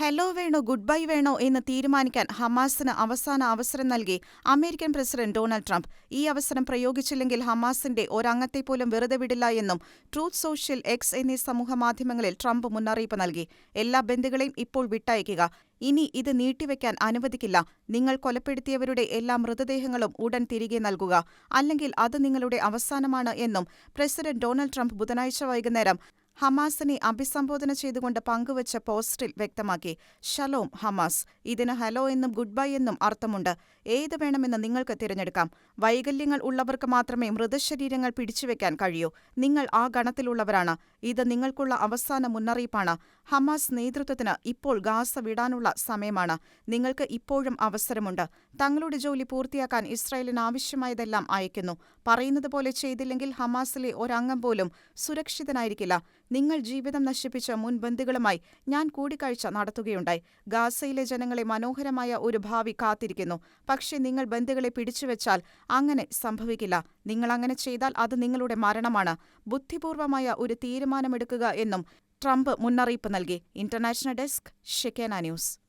Hello വേണോ good bye വേണോ എന്ന് തീരുമാനിക്കാൻ ഹമാസിന് അവസാന അവസരം നൽകി അമേരിക്കൻ പ്രസിഡന്റ് ഡൊണാൾഡ് ട്രംപ്. ഈ അവസരം പ്രയോഗിച്ചില്ലെങ്കിൽ ഹമാസിന്റെ ഒരംഗത്തെപ്പോലും വെറുതെ വിടില്ല എന്നും ട്രൂത്ത് സോഷ്യൽ, എക്സ് എന്നീ സമൂഹമാധ്യമങ്ങളിൽ ട്രംപ് മുന്നറിയിപ്പ് നൽകി. എല്ലാ ബന്ദികളെയും ഇപ്പോൾ വിട്ടയയ്ക്കുക. ഇനി ഇത് നീട്ടിവെക്കാൻ അനുവദിക്കില്ല. നിങ്ങൾ കൊലപ്പെടുത്തിയവരുടെ എല്ലാ മൃതദേഹങ്ങളും ഉടൻ തിരികെ നൽകുക. അല്ലെങ്കിൽ അത് നിങ്ങളുടെ അവസാനമാണ് എന്നും പ്രസിഡന്റ് ഡൊണാൾഡ് ട്രംപ് ബുധനാഴ്ച വൈകുന്നേരം ഹമാസിനെ അഭിസംബോധന ചെയ്തുകൊണ്ട് പങ്കുവച്ച പോസ്റ്റിൽ വ്യക്തമാക്കി. Shalom Hamas. ഇതിന് ഹലോ എന്നും ഗുഡ് ബൈ എന്നും അർത്ഥമുണ്ട്. ഏത് വേണമെന്ന് നിങ്ങൾക്ക് തിരഞ്ഞെടുക്കാം. വൈകല്യങ്ങൾ ഉള്ളവർക്ക് മാത്രമേ മൃതശരീരങ്ങൾ പിടിച്ചുവെക്കാൻ കഴിയൂ. നിങ്ങൾ ആ ഗണത്തിലുള്ളവരാണ്. ഇത് നിങ്ങൾക്കുള്ള അവസാന മുന്നറിയിപ്പാണ്. ഹമാസ് നേതൃത്വത്തിന് ഇപ്പോൾ ഗാസ വിടാനുള്ള സമയമാണ്. നിങ്ങൾക്ക് ഇപ്പോഴും അവസരമുണ്ട്. തങ്ങളുടെ ജോലി പൂർത്തിയാക്കാൻ ഇസ്രായേലിന് ആവശ്യമായതെല്ലാം അയക്കുന്നു. പറയുന്നതുപോലെ ചെയ്തില്ലെങ്കിൽ ഹമാസിലെ ഒരംഗം പോലും സുരക്ഷിതനായിരിക്കില്ല. നിങ്ങൾ ജീവിതം നശിപ്പിച്ച മുൻബന്ദികളുമായി ഞാൻ കൂടിക്കാഴ്ച നടത്തുകയുണ്ടായി. ഗാസയിലെ ജനങ്ങളെ മനോഹരമായ ഒരു ഭാവി കാത്തിരിക്കുന്നു. പക്ഷേ നിങ്ങൾ ബന്ദികളെ പിടിച്ചുവെച്ചാൽ അങ്ങനെ സംഭവിക്കില്ല. നിങ്ങൾ അങ്ങനെ ചെയ്താൽ അത് നിങ്ങളുടെ മരണമാണ്. ബുദ്ധിപൂർവമായ ഒരു തീരുമാനമെടുക്കുക എന്നും ട്രംപ് മുന്നറിയിപ്പ് നൽകി. International desk, Shekinah news.